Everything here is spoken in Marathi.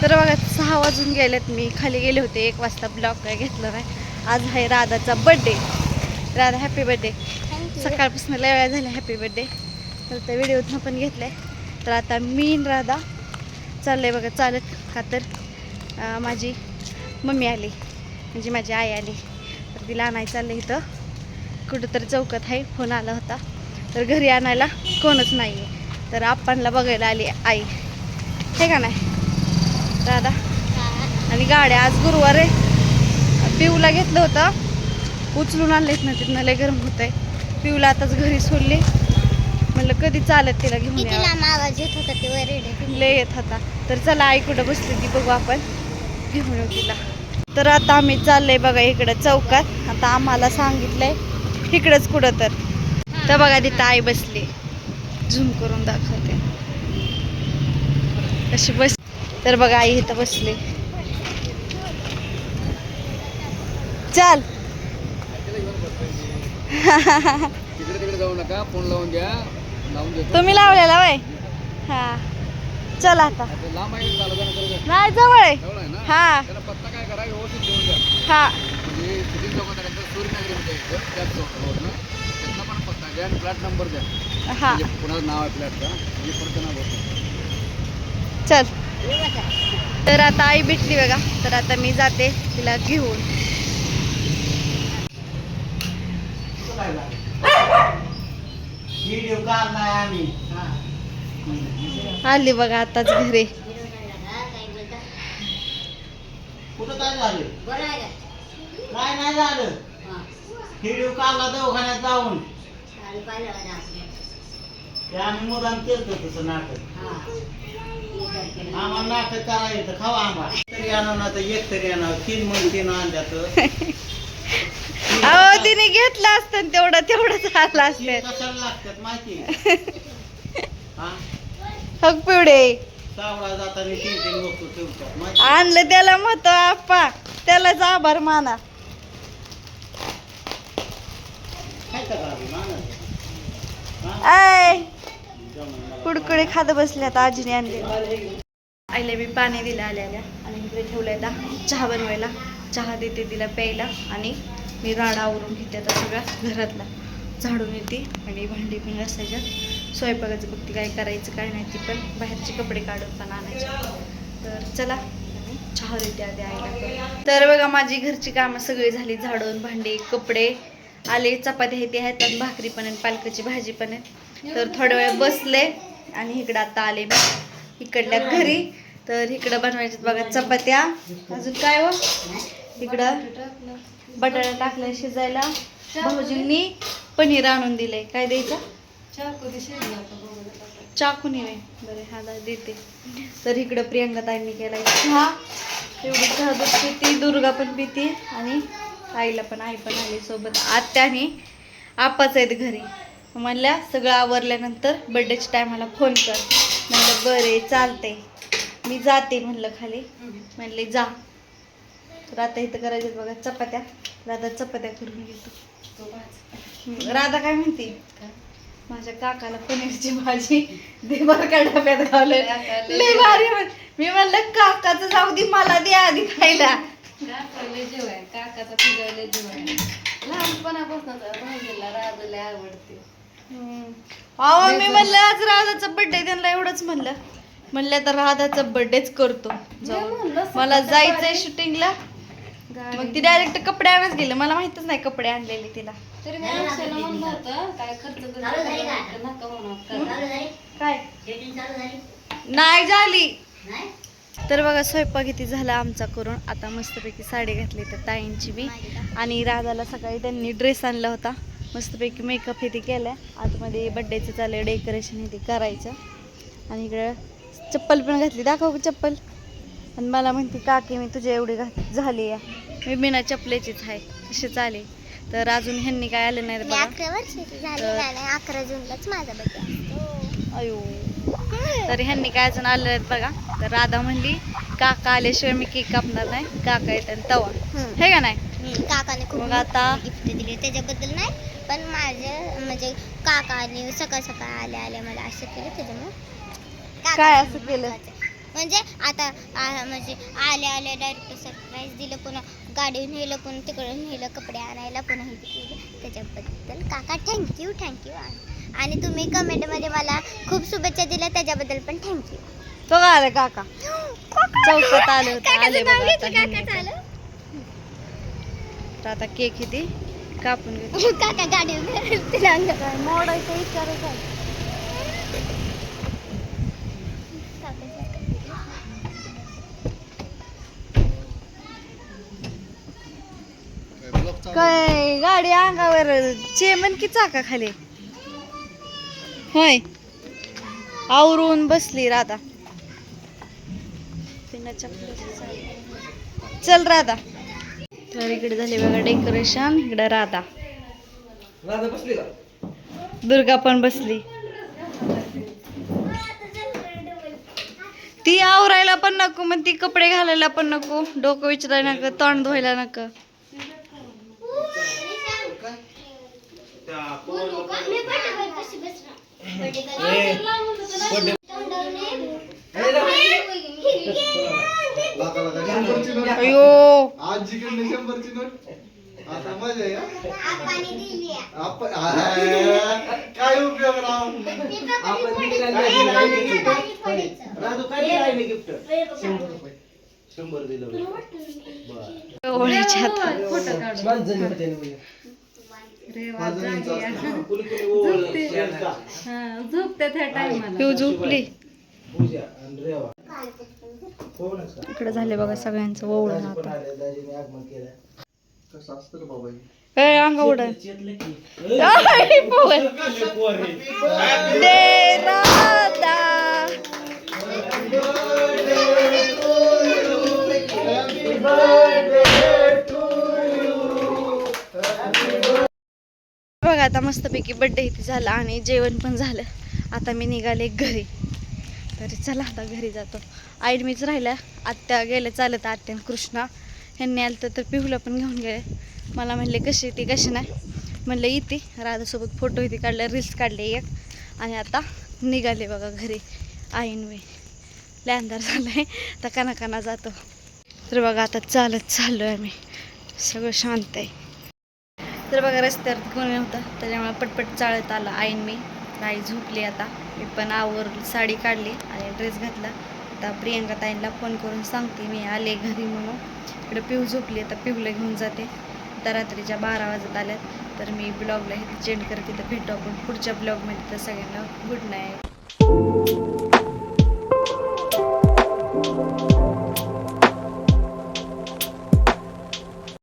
तर बघा 6 वाजून गेलेत. मी खाली गेले होते 1 वाजता, ब्लॉग काय घेतलं नाही. आज आहे राधाचा बड्डे. Radha happy birthday. सकाळपासून लय वेळा झाला हॅपी बड्डे, तर त्या व्हिडिओतनं पण घेतलं आहे. तर आता मी राधा चाललं आहे बघा चालत, का तर माझी मम्मी आली, म्हणजे माझी आई आली, तर तिला आणायला चाललं इथं कुठंतरी चौकात आहे. फोन आला होता, तर घरी आणायला कोणच नाही आहे, तर आप्पांना बघायला आली आई, हे का नाही राधा. आणि गाड्या आज गुरुवार आहे. पिऊला घेतलं होतं, उचलून आणलेत ना तिथनं, लय गरम होत आहे. पिऊला आताच घरी सोडले, म्हणलं कधी चालत तिला घेऊन आवाज येत होता, ते लय येत होता. तर चला आई कुठं बसली ती बघू, आपण घेऊन येऊ तिला. तर आता आम्ही चाललंय बघा इकडं चौकात. आता आम्हाला सांगितलंय इकडंच कुठं, तर बघा तिथं आई बसली, झूम करून दाखवते कशी बस. तर बघा आई इथं बसली. चल तिकडे जाऊ नका, फोन लावून द्या, तुम्ही लावलेला वय. हा चल आता. लांब आहे नाही जवळ आहे. हा पत्ता काय करा, व्यवस्थित देऊन द्या. हा म्हणजे सिटी चौकात सूर्यनगरीमध्ये त्याच चौकावर त्यातला पण पत्ता द्या आणि फ्लॅट नंबर द्या. हा कुणाचं नाव आहे फ्लॅटचा, म्हणजे परत नाव होतं. चल. तर आता आई भेटली बघा, तर आता मी जाते तिला घेऊन. आली बघा आताच घरी. कुठं काय झालं? काय नाही झालं. व्हिडिओ काढला दवाखान्यात जाऊन. ते आम्ही मुलांना केलं तसं नाटक. आम्हाला नाटक करायचं, खावा आम्हाला तरी आणून, आता एक तरी आणावं, 3 मग 3 आणल्यात. अहो तिने घेतलं असतं तेवढंच आलं असतं. कशाला लागतात माहिती? हक पिवडे सावळा जाताना 3 वस्तू ठेवतात माहिती? आणलं त्याला महत्व आप्पा, त्यालाच आभार माना. काय करावं मानाचं? आय कुडकुडे खात बसले. आता आजीने आणले. आईला मी पाणी दिलं आल्या आणि इकडे ठेवलंय आता चहा बनवायला. चहा देते तिला प्यायला आणि मी राडा आवरून घेते आता सगळा घरातला, झाडून येते आणि भांडी पण घासायच्या. स्वयंपाकाचं बघते काय करायचं काय नाही, ती पण बाहेरचे कपडे काढून पण आणायचे. तर चला चहा देते आधी आईला. तर बघा माझी घरची कामं सगळी झाली, झाडून भांडी कपडे आले. चपाती हे ते आहेत आणि भाकरी पण आहे, पालकाची भाजी पण आहे. तर थोड्या वेळ बसले आणि इकडं आता आले मी इकडल्या घरी. तर इकडं बनवायचे बघा चपात्या. अजून काय हो, इकडं बटाटा टाकलाय शिजायला. भाऊजींनी पनीर आणून दिलंय. काय द्यायचं? चाकूनी नाही बरं, हा देते. तर इकडं प्रियंका ताईंनी केलाय चहा. एवढी चहा दूध पिती, दुर्गा पण पिती आणि आईला पण, आई पण आली सोबत. आत्याने आपाच आहेत घरी. म्हणल्या सगळं आवरल्यानंतर बड्डेच्या टायमाला फोन कर. म्हणलं बरे चालते, मी जाते म्हणलं खाली. म्हणले जा. तर आता इथं करायचे बघा चपात्या. राधा चपात्या करून घेतो. राधा काय म्हणते? माझ्या काकाला पनीरची भाजी दे बरं का, डब्यात घालून लय भारी. मी म्हणलं काकाचं जाऊ दे, मला दे आधी खायला. काकाचा पिजवले जेवण लहानपणापासून राजूला आवडते. अहो मी म्हणलं आज राधाचा बर्थडे, त्यांना एवढंच म्हणलं तर राधाचा बर्थडेच करतो. मला जायचंय शूटिंगला. मग ती डायरेक्ट कपडे आणच गेले, मला माहितच नाही कपडे आणलेले तिला. तरी मी अक्षयला म्हणलं होतं काय खर्च नका म्हणून. काय नाही झाली. तर बघा स्वयंपाक किती झाला आमचा करून. आता मस्तपैकी साडी घातली तर ताईंची मी, आणि राधाला सकाळी त्यांनी ड्रेस आणला होता. मस्तपैकी मेकअप हे ते केलाय. आतमध्ये बड्डेचं चालू आहे डेकोरेशन हे ते करायचं. आणि इकडं चप्पल पण घातली, दाखव चप्पल. आणि मला म्हणते काकी मी तुझ्या एवढी झाली या, मी बिना चपलेचीच आहे तशी चाले. तर अजून ह्यांनी काय आलं नाही बघा. 11 जूनलाच माझा बर्थडे. अयो, तर ह्यांनी काय अजून आलं नाहीत बघा. तर राधा म्हणली काका आल्याशिवाय मी केक कापणार नाही, काका येतात तवा, हे का नाही. काकाने खूप मग आता गिफ्ट दिले, त्याच्याबद्दल नाही पण माझे म्हणजे काकाने सकाळ सकाळ आल्या मला असं केलं, त्याच्यामुळे काय असं केलं? म्हणजे आता म्हणजे आल्या डायरेक्ट सरप्राईज दिलं, पुन्हा गाडी नेलं, पुन्हा तिकडून नेलं कपडे आणायला, पुन्हा हे केलं. त्याच्याबद्दल काका थँक्यू. आणि तुम्ही कमेंटमध्ये मला खूप शुभेच्छा दिल्या त्याच्याबद्दल पण थँक्यू. तो आलं काका चौकात आले होते. आले बघा आता काका निघाले. तर आता केक किती कापून घेतो. काका गाडी तिला मोडायचं विचारच आहे. काय गाडी अंगावर चेमन की चाका खाली होय. आवरून बसली राधा. चल राधा. तर इकडे झाले बघा डेकोरेशन. इकडे राधा बसली का? दुर्गा पण बसली. ती आवरायला पण नको मग ती कपडे घालायला पण नको, डोकं विचारायला नको, तोंड धुवायला नको. अयो आजीकडे 100ची नोट. आता मजा आहे. काय उपयोग राव. राजू काय दिलं गिफ्ट? 100 दिलं. ओळ्याच्या हातात. पिऊ झोपली. इकडे झाले बघा सगळ्यांचं ओवळून आता. कसं असतं रे बाबा. ए अंगा उडा. बघा आता मस्तपैकी बर्थडे इथे झाला आणि जेवण पण झालं. आता मी निघाले घरी. तरी चला आता घरी जातो. आई मीच राहिल्या. आत्या गेले चालत. आत्या कृष्णा ह्यांनी आलं तर पिहूला पण घेऊन गेले. मला म्हणले कशी ती कशी नाही. म्हणलं इथे राधासोबत फोटो इथे काढले, रील्स काढले एक. आणि आता निघाले बघा घरी. आईन मी लय अंधार झालाय. तर काना जातो. तर बघा आता चालत चाललो आहे आम्ही. सगळं शांत आहे. तर बघा रस्त्यावर कोणी नव्हतं त्याच्यामुळे पटपट चालत आलं आईन मी. आई झोपली आता. मी पण आवरली, साडी काढली आणि ड्रेस घातला. आता प्रियंका ताईंना फोन करून सांगते मी आले घरी म्हणून. इकडे पिहू झोपली. आता पिहूला घेऊन जाते. आता रात्रीच्या 12 वाजत आल्यात. तर मी ब्लॉगला हे चेंज करते. तर भेटू आपण पुढच्या ब्लॉगमध्ये. तर सगळ्यांना गुड नाईट.